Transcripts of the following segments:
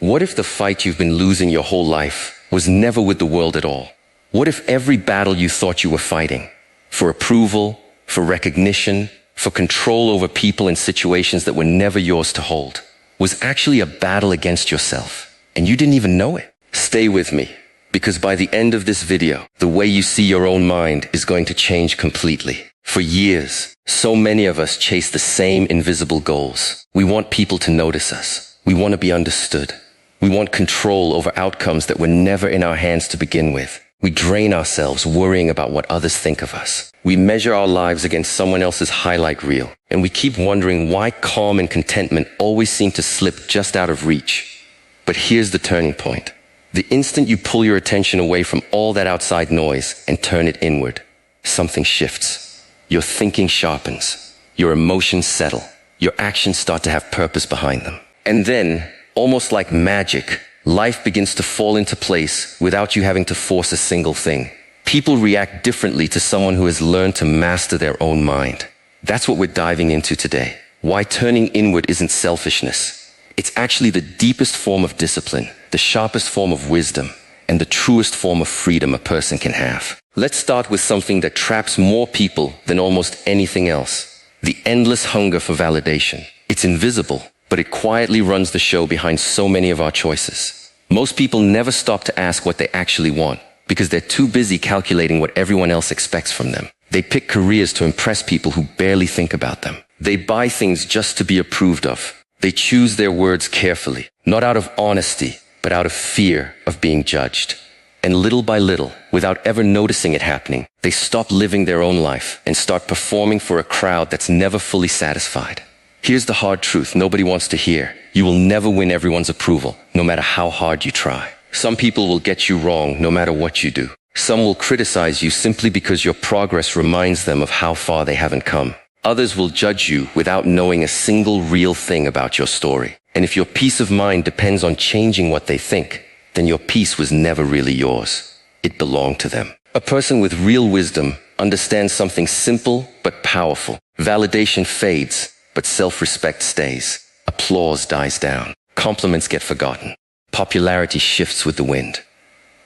What if the fight you've been losing your whole life was never with the world at all? What if every battle you thought you were fighting, for approval, for recognition, for control over people and situations that were never yours to hold, was actually a battle against yourself, and you didn't even know it? Stay with me, because by the end of this video, the way you see your own mind is going to change completely. For years, so many of us chase the same invisible goals. We want people to notice us. We want to be understood. We want control over outcomes that were never in our hands to begin with. We drain ourselves worrying about what others think of us. We measure our lives against someone else's highlight reel, and we keep wondering why calm and contentment always seem to slip just out of reach. But here's the turning point. The instant you pull your attention away from all that outside noise and turn it inward, something shifts. Your thinking sharpens. Your emotions settle. Your actions start to have purpose behind them. And then, almost like magic, life begins to fall into place without you having to force a single thing. People react differently to someone who has learned to master their own mind. That's what we're diving into today. Why turning inward isn't selfishness. It's actually the deepest form of discipline, the sharpest form of wisdom, and the truest form of freedom a person can have. Let's start with something that traps more people than almost anything else. The endless hunger for validation. It's invisible, but it quietly runs the show behind so many of our choices. Most people never stop to ask what they actually want, because they're too busy calculating what everyone else expects from them. They pick careers to impress people who barely think about them. They buy things just to be approved of. They choose their words carefully, not out of honesty, but out of fear of being judged. And little by little, without ever noticing it happening, they stop living their own life and start performing for a crowd that's never fully satisfied. Here's the hard truth nobody wants to hear. You will never win everyone's approval, no matter how hard you try. Some people will get you wrong no matter what you do. Some will criticize you simply because your progress reminds them of how far they haven't come. Others will judge you without knowing a single real thing about your story. And if your peace of mind depends on changing what they think, then your peace was never really yours. It belonged to them. A person with real wisdom understands something simple but powerful. Validation fades, but self-respect stays. Applause dies down. Compliments get forgotten. Popularity shifts with the wind.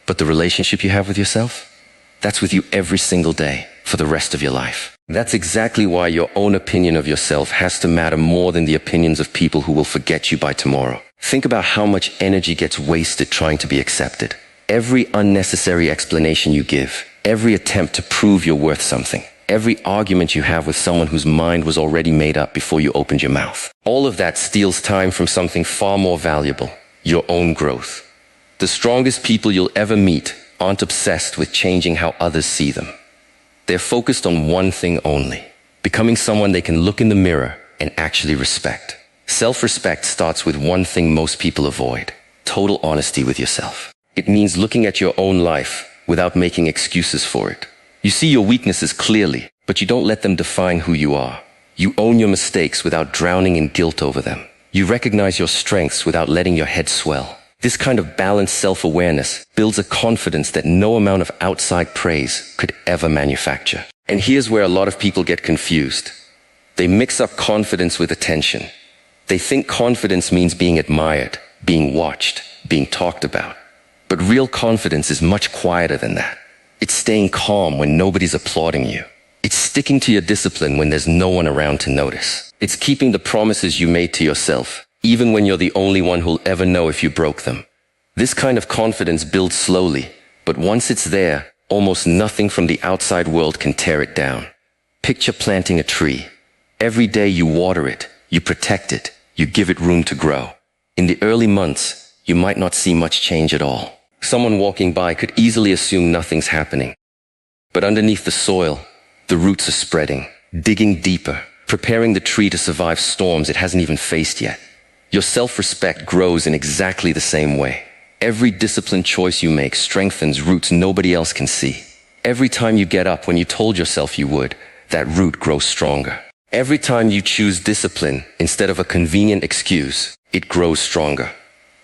But the relationship you have with yourself? That's with you every single day for the rest of your life. That's exactly why your own opinion of yourself has to matter more than the opinions of people who will forget you by tomorrow. Think about how much energy gets wasted trying to be accepted. Every unnecessary explanation you give, every attempt to prove you're worth something, every argument you have with someone whose mind was already made up before you opened your mouth. All of that steals time from something far more valuable, your own growth. The strongest people you'll ever meet aren't obsessed with changing how others see them. They're focused on one thing only, becoming someone they can look in the mirror and actually respect. Self-respect starts with one thing most people avoid: total honesty with yourself. It means looking at your own life without making excuses for it. You see your weaknesses clearly, but you don't let them define who you are. You own your mistakes without drowning in guilt over them. You recognize your strengths without letting your head swell. This kind of balanced self-awareness builds a confidence that no amount of outside praise could ever manufacture. And here's where a lot of people get confused. They mix up confidence with attention. They think confidence means being admired, being watched, being talked about. But real confidence is much quieter than that. It's staying calm when nobody's applauding you. It's sticking to your discipline when there's no one around to notice. It's keeping the promises you made to yourself, even when you're the only one who'll ever know if you broke them. This kind of confidence builds slowly, but once it's there, almost nothing from the outside world can tear it down. Picture planting a tree. Every day you water it, you protect it, you give it room to grow. In the early months, you might not see much change at all. Someone walking by could easily assume nothing's happening. But underneath the soil, the roots are spreading, digging deeper, preparing the tree to survive storms it hasn't even faced yet. Your self-respect grows in exactly the same way. Every disciplined choice you make strengthens roots nobody else can see. Every time you get up when you told yourself you would, that root grows stronger. Every time you choose discipline instead of a convenient excuse, it grows stronger.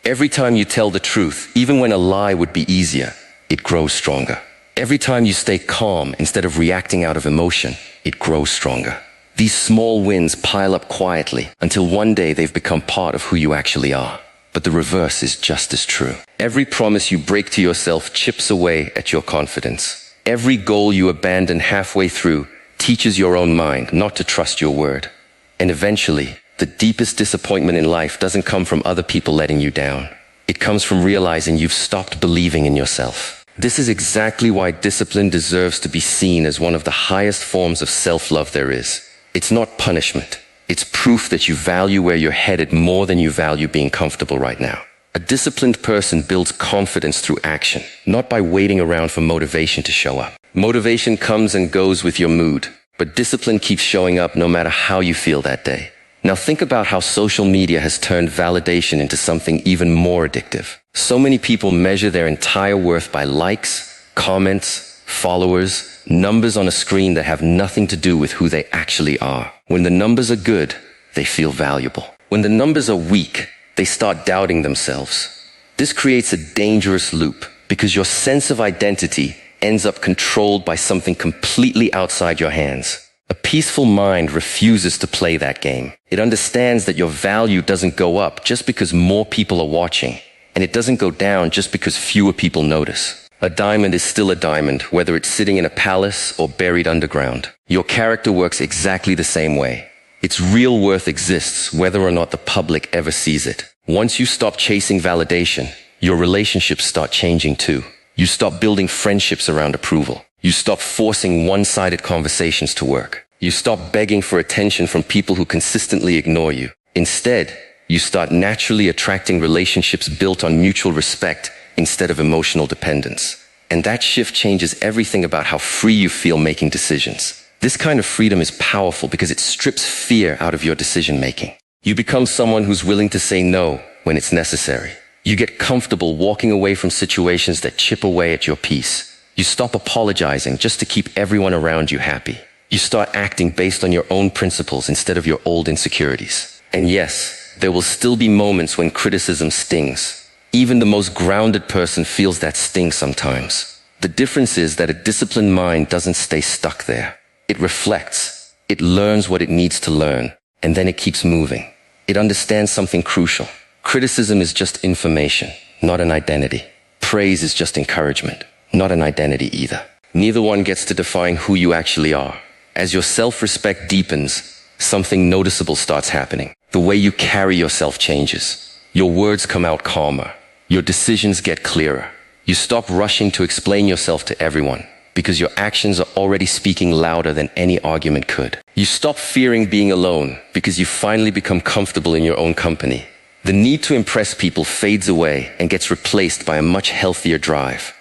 Every time you tell the truth, even when a lie would be easier, it grows stronger. Every time you stay calm instead of reacting out of emotion, it grows stronger. These small wins pile up quietly until one day they've become part of who you actually are. but the reverse is just as true. Every promise you break to yourself chips away at your confidence. Every goal you abandon halfway through teaches your own mind not to trust your word. And eventually, the deepest disappointment in life doesn't come from other people letting you down. It comes from realizing you've stopped believing in yourself. This is exactly why discipline deserves to be seen as one of the highest forms of self-love there is. It's not punishment. It's proof that you value where you're headed more than you value being comfortable right now. A disciplined person builds confidence through action, not by waiting around for motivation to show up. Motivation comes and goes with your mood, but discipline keeps showing up no matter how you feel that day. Now think about how social media has turned validation into something even more addictive. So many people measure their entire worth by likes, comments, followers, numbers on a screen that have nothing to do with who they actually are. When the numbers are good, they feel valuable. When the numbers are weak, they start doubting themselves. This creates a dangerous loop because your sense of identity ends up controlled by something completely outside your hands. A peaceful mind refuses to play that game. It understands that your value doesn't go up just because more people are watching, and it doesn't go down just because fewer people notice. A diamond is still a diamond, whether it's sitting in a palace or buried underground. Your character works exactly the same way. Its real worth exists whether or not the public ever sees it. Once you stop chasing validation, your relationships start changing too. You stop building friendships around approval. You stop forcing one-sided conversations to work. You stop begging for attention from people who consistently ignore you. Instead, you start naturally attracting relationships built on mutual respect instead of emotional dependence. And that shift changes everything about how free you feel making decisions. This kind of freedom is powerful because it strips fear out of your decision-making. You become someone who's willing to say no when it's necessary. You get comfortable walking away from situations that chip away at your peace. You stop apologizing just to keep everyone around you happy. You start acting based on your own principles instead of your old insecurities. And yes, there will still be moments when criticism stings. Even the most grounded person feels that sting sometimes. The difference is that a disciplined mind doesn't stay stuck there. It reflects. It learns what it needs to learn, and then it keeps moving. It understands something crucial. Criticism is just information, not an identity. Praise is just encouragement, not an identity either. Neither one gets to define who you actually are. As your self-respect deepens, something noticeable starts happening. The way you carry yourself changes. Your words come out calmer. Your decisions get clearer. You stop rushing to explain yourself to everyone because your actions are already speaking louder than any argument could. You stop fearing being alone because you finally become comfortable in your own company. The need to impress people fades away and gets replaced by a much healthier drive.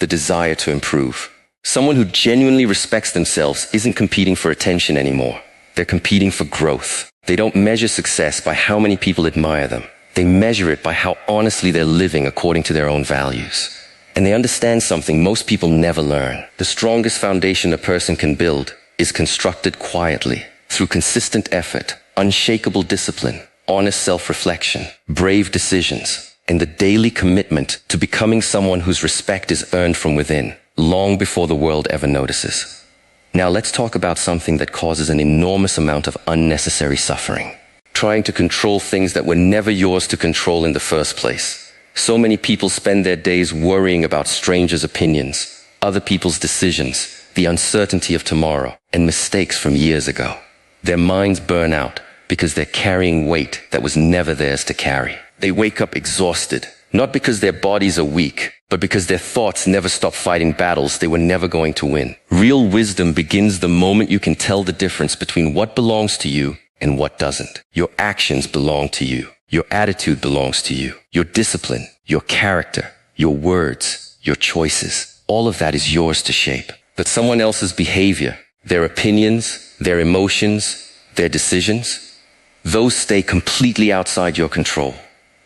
The desire to improve. Someone who genuinely respects themselves isn't competing for attention anymore. They're competing for growth. They don't measure success by how many people admire them. They measure it by how honestly they're living according to their own values. And they understand something most people never learn. The strongest foundation a person can build is constructed quietly, through consistent effort, unshakable discipline, honest self-reflection, brave decisions, and the daily commitment to becoming someone whose respect is earned from within, long before the world ever notices. Now let's talk about something that causes an enormous amount of unnecessary suffering. Trying to control things that were never yours to control in the first place. So many people spend their days worrying about strangers' opinions, other people's decisions, the uncertainty of tomorrow, and mistakes from years ago. Their minds burn out because they're carrying weight that was never theirs to carry. They wake up exhausted, not because their bodies are weak, but because their thoughts never stop fighting battles they were never going to win. Real wisdom begins the moment you can tell the difference between what belongs to you and what doesn't. Your actions belong to you. Your attitude belongs to you. Your discipline, your character, your words, your choices, all of that is yours to shape. But someone else's behavior, their opinions, their emotions, their decisions, those stay completely outside your control.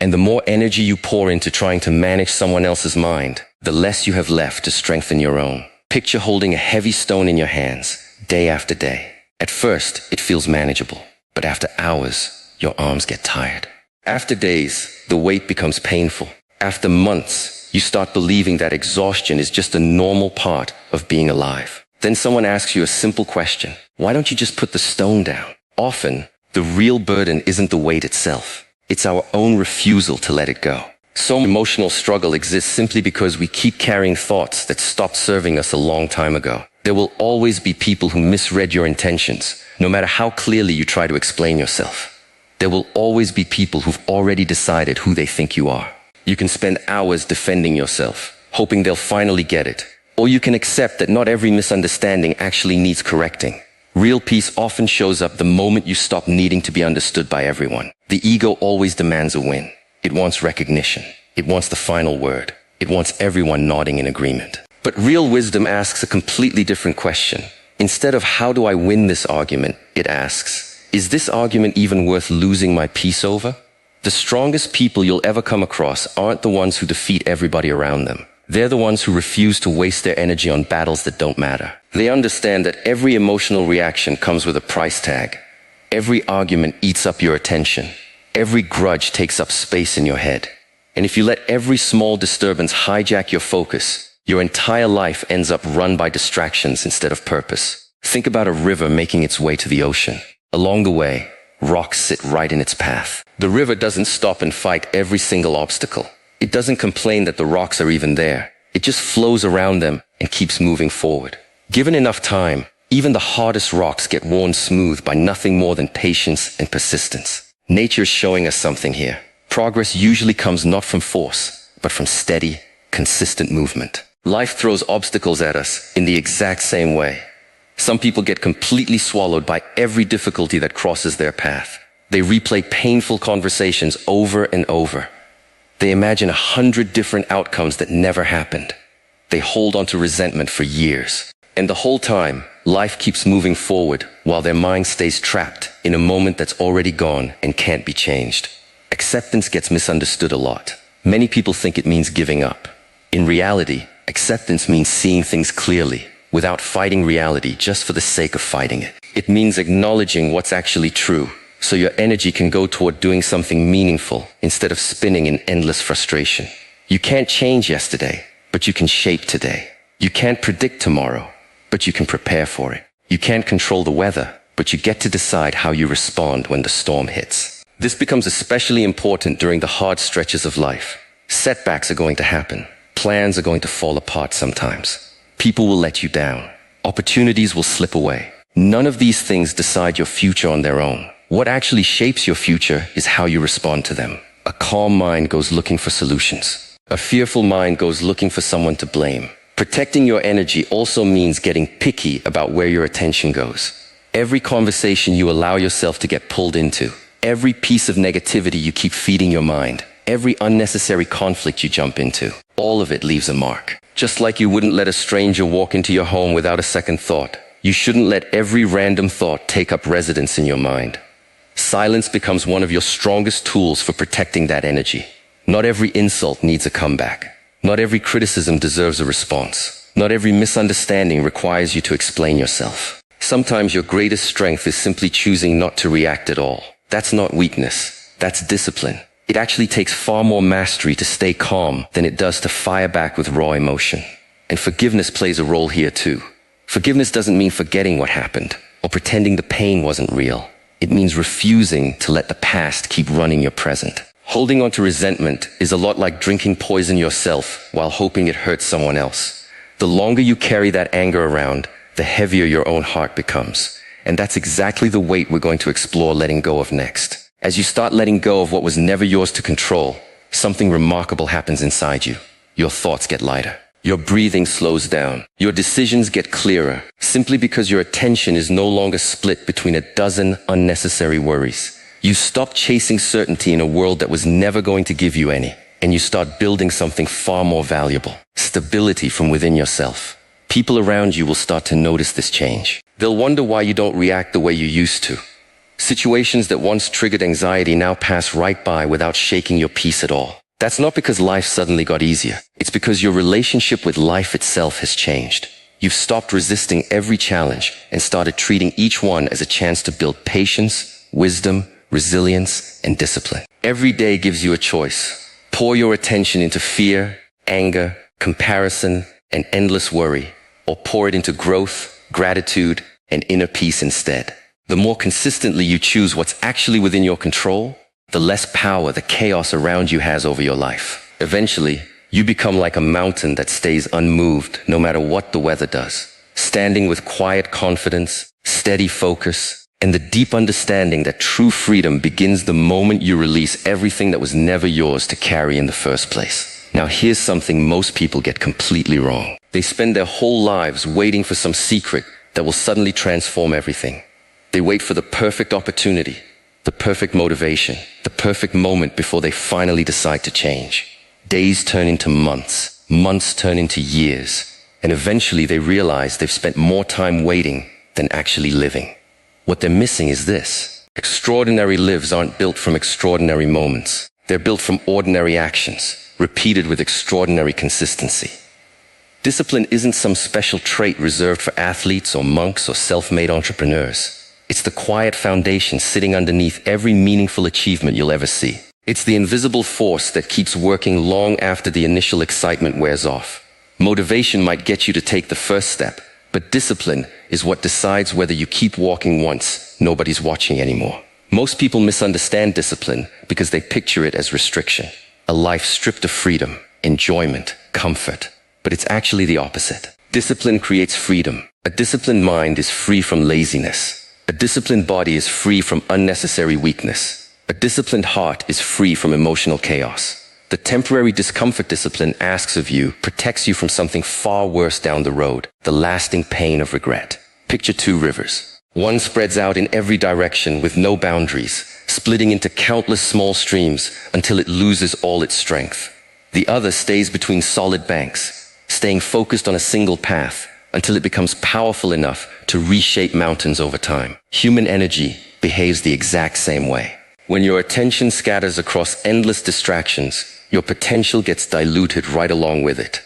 And the more energy you pour into trying to manage someone else's mind, the less you have left to strengthen your own. Picture holding a heavy stone in your hands, day after day. At first, it feels manageable, but after hours, your arms get tired. After days, the weight becomes painful. After months, you start believing that exhaustion is just a normal part of being alive. Then someone asks you a simple question. Why don't you just put the stone down? Often, the real burden isn't the weight itself. It's our own refusal to let it go. So much emotional struggle exists simply because we keep carrying thoughts that stopped serving us a long time ago. There will always be people who misread your intentions, no matter how clearly you try to explain yourself. There will always be people who've already decided who they think you are. You can spend hours defending yourself, hoping they'll finally get it. Or you can accept that not every misunderstanding actually needs correcting. Real peace often shows up the moment you stop needing to be understood by everyone. The ego always demands a win. It wants recognition. It wants the final word. It wants everyone nodding in agreement. But real wisdom asks a completely different question. Instead of how do I win this argument, it asks, is this argument even worth losing my peace over? The strongest people you'll ever come across aren't the ones who defeat everybody around them. They're the ones who refuse to waste their energy on battles that don't matter. They understand that every emotional reaction comes with a price tag. Every argument eats up your attention. Every grudge takes up space in your head. And if you let every small disturbance hijack your focus, your entire life ends up run by distractions instead of purpose. Think about a river making its way to the ocean. Along the way, rocks sit right in its path. The river doesn't stop and fight every single obstacle. It doesn't complain that the rocks are even there. It just flows around them and keeps moving forward. Given enough time, even the hardest rocks get worn smooth by nothing more than patience and persistence. Nature's showing us something here. Progress usually comes not from force, but from steady, consistent movement. Life throws obstacles at us in the exact same way. Some people get completely swallowed by every difficulty that crosses their path. They replay painful conversations over and over. They imagine 100 different outcomes that never happened. They hold on to resentment for years. And the whole time, life keeps moving forward while their mind stays trapped in a moment that's already gone and can't be changed. Acceptance gets misunderstood a lot. Many people think it means giving up. In reality, acceptance means seeing things clearly, without fighting reality just for the sake of fighting it. It means acknowledging what's actually true, so your energy can go toward doing something meaningful instead of spinning in endless frustration. You can't change yesterday, but you can shape today. You can't predict tomorrow, but you can prepare for it. You can't control the weather, but you get to decide how you respond when the storm hits. This becomes especially important during the hard stretches of life. Setbacks are going to happen. Plans are going to fall apart sometimes. People will let you down. Opportunities will slip away. None of these things decide your future on their own. What actually shapes your future is how you respond to them. A calm mind goes looking for solutions. A fearful mind goes looking for someone to blame. Protecting your energy also means getting picky about where your attention goes. Every conversation you allow yourself to get pulled into, every piece of negativity you keep feeding your mind, every unnecessary conflict you jump into, all of it leaves a mark. Just like you wouldn't let a stranger walk into your home without a second thought, you shouldn't let every random thought take up residence in your mind. Silence becomes one of your strongest tools for protecting that energy. Not every insult needs a comeback. Not every criticism deserves a response. Not every misunderstanding requires you to explain yourself. Sometimes your greatest strength is simply choosing not to react at all. That's not weakness. That's discipline. It actually takes far more mastery to stay calm than it does to fire back with raw emotion. And forgiveness plays a role here too. Forgiveness doesn't mean forgetting what happened or pretending the pain wasn't real. It means refusing to let the past keep running your present. Holding on to resentment is a lot like drinking poison yourself while hoping it hurts someone else. The longer you carry that anger around, the heavier your own heart becomes. And that's exactly the weight we're going to explore letting go of next. As you start letting go of what was never yours to control, something remarkable happens inside you. Your thoughts get lighter. Your breathing slows down. Your decisions get clearer, simply because your attention is no longer split between a dozen unnecessary worries. You stop chasing certainty in a world that was never going to give you any, and you start building something far more valuable. Stability from within yourself. People around you will start to notice this change. They'll wonder why you don't react the way you used to. Situations that once triggered anxiety now pass right by without shaking your peace at all. That's not because life suddenly got easier. It's because your relationship with life itself has changed. You've stopped resisting every challenge and started treating each one as a chance to build patience, wisdom, resilience, and discipline. Every day gives you a choice. Pour your attention into fear, anger, comparison, and endless worry, or pour it into growth, gratitude, and inner peace instead. The more consistently you choose what's actually within your control, the less power the chaos around you has over your life. Eventually, you become like a mountain that stays unmoved no matter what the weather does, standing with quiet confidence, steady focus, and the deep understanding that true freedom begins the moment you release everything that was never yours to carry in the first place. Now here's something most people get completely wrong. They spend their whole lives waiting for some secret that will suddenly transform everything. They wait for the perfect opportunity, the perfect motivation, the perfect moment before they finally decide to change. Days turn into months, months turn into years, and eventually they realize they've spent more time waiting than actually living. What they're missing is this. Extraordinary lives aren't built from extraordinary moments. They're built from ordinary actions, repeated with extraordinary consistency. Discipline isn't some special trait reserved for athletes or monks or self-made entrepreneurs. It's the quiet foundation sitting underneath every meaningful achievement you'll ever see. It's the invisible force that keeps working long after the initial excitement wears off. Motivation might get you to take the first step, but discipline is what decides whether you keep walking once nobody's watching anymore. Most people misunderstand discipline because they picture it as restriction, a life stripped of freedom, enjoyment, comfort. But it's actually the opposite. Discipline creates freedom. A disciplined mind is free from laziness. A disciplined body is free from unnecessary weakness. A disciplined heart is free from emotional chaos. The temporary discomfort discipline asks of you protects you from something far worse down the road, the lasting pain of regret. Picture two rivers. One spreads out in every direction with no boundaries, splitting into countless small streams until it loses all its strength. The other stays between solid banks, staying focused on a single path until it becomes powerful enough to reshape mountains over time. Human energy behaves the exact same way. When your attention scatters across endless distractions, your potential gets diluted right along with it.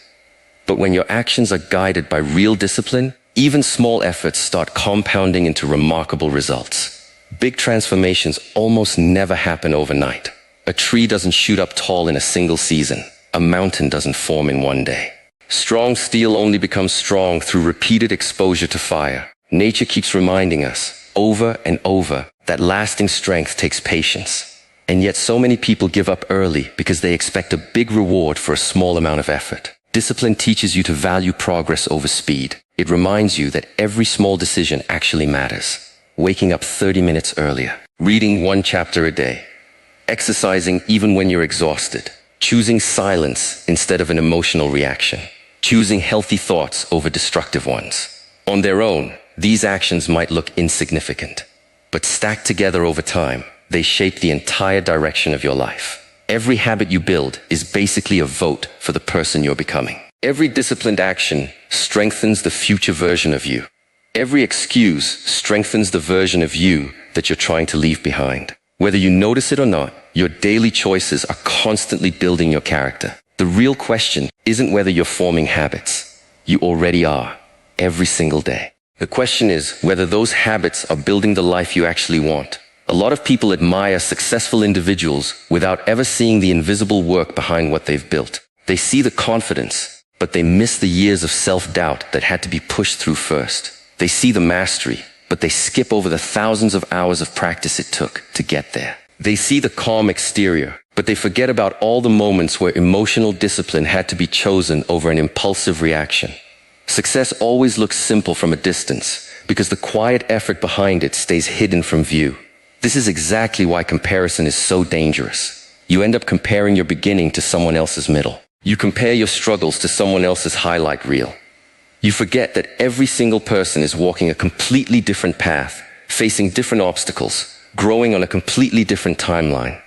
But when your actions are guided by real discipline, even small efforts start compounding into remarkable results. Big transformations almost never happen overnight. A tree doesn't shoot up tall in a single season. A mountain doesn't form in one day. Strong steel only becomes strong through repeated exposure to fire. Nature keeps reminding us, over and over, that lasting strength takes patience. And yet so many people give up early because they expect a big reward for a small amount of effort. Discipline teaches you to value progress over speed. It reminds you that every small decision actually matters. Waking up 30 minutes earlier, reading one chapter a day, exercising even when you're exhausted, choosing silence instead of an emotional reaction, choosing healthy thoughts over destructive ones. On their own, these actions might look insignificant, but stacked together over time, they shape the entire direction of your life. Every habit you build is basically a vote for the person you're becoming. Every disciplined action strengthens the future version of you. Every excuse strengthens the version of you that you're trying to leave behind. Whether you notice it or not, your daily choices are constantly building your character. The real question isn't whether you're forming habits. You already are, every single day. The question is whether those habits are building the life you actually want. A lot of people admire successful individuals without ever seeing the invisible work behind what they've built. They see the confidence, but they miss the years of self-doubt that had to be pushed through first. They see the mastery, but they skip over the thousands of hours of practice it took to get there. They see the calm exterior, but they forget about all the moments where emotional discipline had to be chosen over an impulsive reaction. Success always looks simple from a distance because the quiet effort behind it stays hidden from view. This is exactly why comparison is so dangerous. You end up comparing your beginning to someone else's middle. You compare your struggles to someone else's highlight reel. You forget that every single person is walking a completely different path, facing different obstacles, growing on a completely different timeline.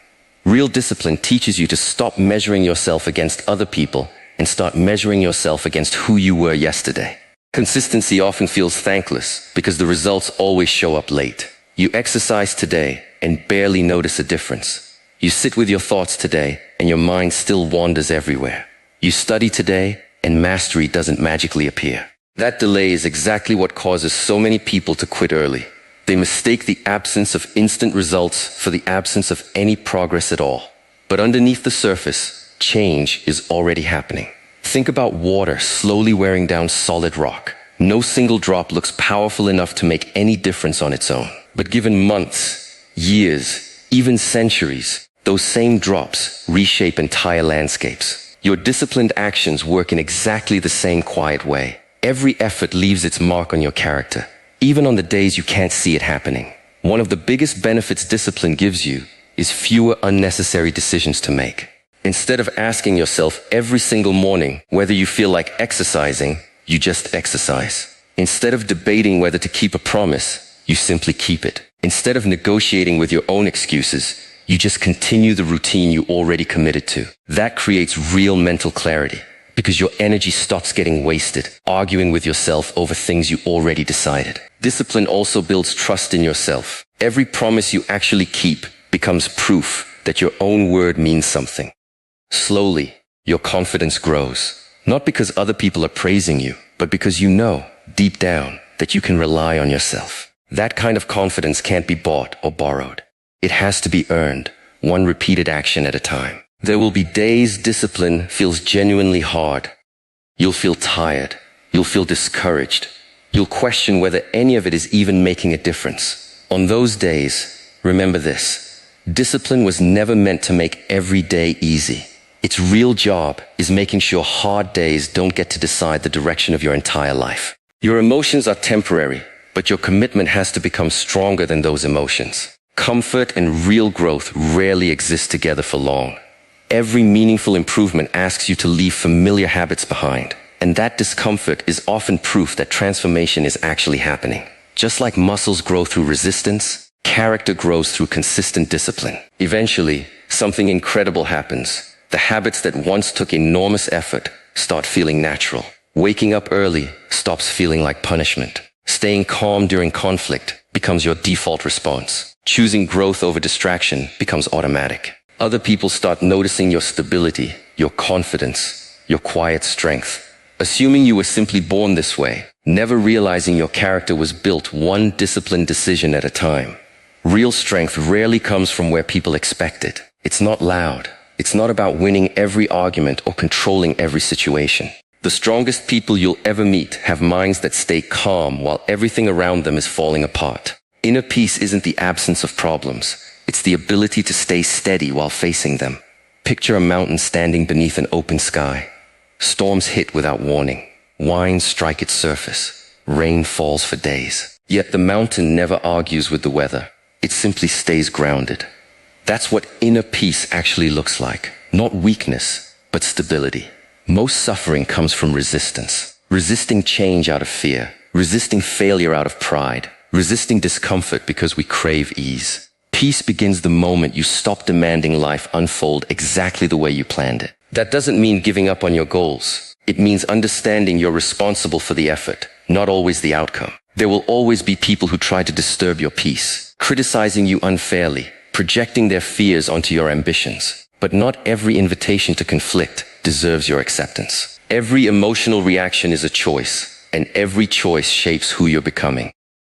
Real discipline teaches you to stop measuring yourself against other people and start measuring yourself against who you were yesterday. Consistency often feels thankless because the results always show up late. You exercise today and barely notice a difference. You sit with your thoughts today and your mind still wanders everywhere. You study today and mastery doesn't magically appear. That delay is exactly what causes so many people to quit early. They mistake the absence of instant results for the absence of any progress at all. But underneath the surface, change is already happening. Think about water slowly wearing down solid rock. No single drop looks powerful enough to make any difference on its own. But given months, years, even centuries, Those same drops reshape entire landscapes. Your disciplined actions work in exactly the same quiet way. Every effort leaves its mark on your character, even on the days you can't see it happening. One of the biggest benefits discipline gives you is fewer unnecessary decisions to make. Instead of asking yourself every single morning whether you feel like exercising, you just exercise. Instead of debating whether to keep a promise, you simply keep it. Instead of negotiating with your own excuses, you just continue the routine you already committed to. That creates real mental clarity because your energy stops getting wasted, arguing with yourself over things you already decided. Discipline also builds trust in yourself. Every promise you actually keep becomes proof that your own word means something. Slowly, your confidence grows, not because other people are praising you, but because you know, deep down, that you can rely on yourself. That kind of confidence can't be bought or borrowed. It has to be earned, one repeated action at a time. There will be days discipline feels genuinely hard. You'll feel tired. You'll feel discouraged. You'll question whether any of it is even making a difference. On those days, remember this: discipline was never meant to make every day easy. Its real job is making sure hard days don't get to decide the direction of your entire life. Your emotions are temporary, but your commitment has to become stronger than those emotions. Comfort and real growth rarely exist together for long. Every meaningful improvement asks you to leave familiar habits behind, and that discomfort is often proof that transformation is actually happening. Just like muscles grow through resistance, character grows through consistent discipline. Eventually, something incredible happens. The habits that once took enormous effort start feeling natural. Waking up early stops feeling like punishment. Staying calm during conflict becomes your default response. Choosing growth over distraction becomes automatic. Other people start noticing your stability, your confidence, your quiet strength, assuming you were simply born this way, never realizing your character was built one disciplined decision at a time. Real strength rarely comes from where people expect it. It's not loud. It's not about winning every argument or controlling every situation. The strongest people you'll ever meet have minds that stay calm while everything around them is falling apart. Inner peace isn't the absence of problems. It's the ability to stay steady while facing them. Picture a mountain standing beneath an open sky. Storms hit without warning. Winds strike its surface. Rain falls for days. Yet the mountain never argues with the weather. It simply stays grounded. That's what inner peace actually looks like. Not weakness, but stability. Most suffering comes from resistance. Resisting change out of fear. Resisting failure out of pride. Resisting discomfort because we crave ease. Peace begins the moment you stop demanding life unfold exactly the way you planned it. That doesn't mean giving up on your goals. It means understanding you're responsible for the effort, not always the outcome. There will always be people who try to disturb your peace, criticizing you unfairly, projecting their fears onto your ambitions. But not every invitation to conflict deserves your acceptance. Every emotional reaction is a choice, and every choice shapes who you're becoming.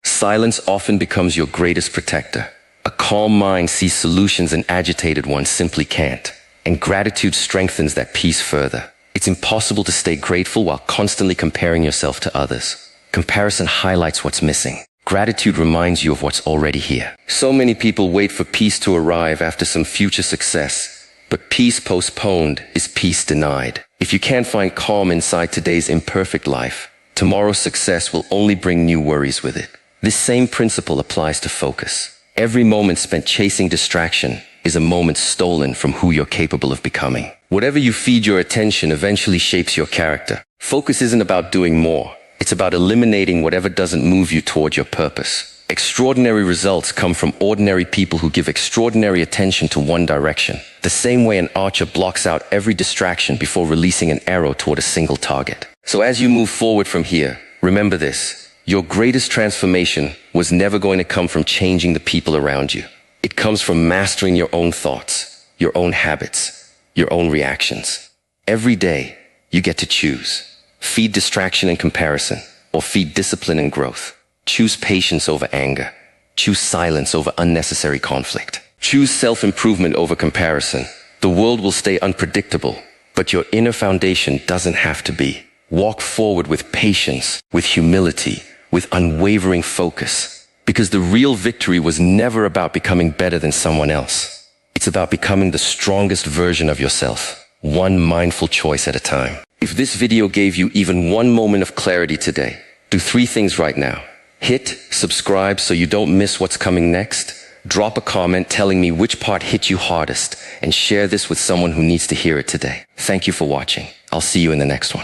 Silence often becomes your greatest protector. A calm mind sees solutions an agitated one simply can't, and gratitude strengthens that peace further. It's impossible to stay grateful while constantly comparing yourself to others. Comparison highlights what's missing. Gratitude reminds you of what's already here. So many people wait for peace to arrive after some future success, but peace postponed is peace denied. If you can't find calm inside today's imperfect life, tomorrow's success will only bring new worries with it. This same principle applies to focus. Every moment spent chasing distraction is a moment stolen from who you're capable of becoming. Whatever you feed your attention eventually shapes your character. Focus isn't about doing more. It's about eliminating whatever doesn't move you toward your purpose. Extraordinary results come from ordinary people who give extraordinary attention to one direction, the same way an archer blocks out every distraction before releasing an arrow toward a single target. So as you move forward from here, remember this. Your greatest transformation was never going to come from changing the people around you. It comes from mastering your own thoughts, your own habits, your own reactions. Every day, you get to choose. Feed distraction and comparison, or feed discipline and growth. Choose patience over anger. Choose silence over unnecessary conflict. Choose self-improvement over comparison. The world will stay unpredictable, but your inner foundation doesn't have to be. Walk forward with patience, with humility, with unwavering focus. Because the real victory was never about becoming better than someone else. It's about becoming the strongest version of yourself, one mindful choice at a time. If this video gave you even one moment of clarity today, do 3 things right now. Hit subscribe so you don't miss what's coming next. Drop a comment telling me which part hit you hardest, and share this with someone who needs to hear it today. Thank you for watching. I'll see you in the next one.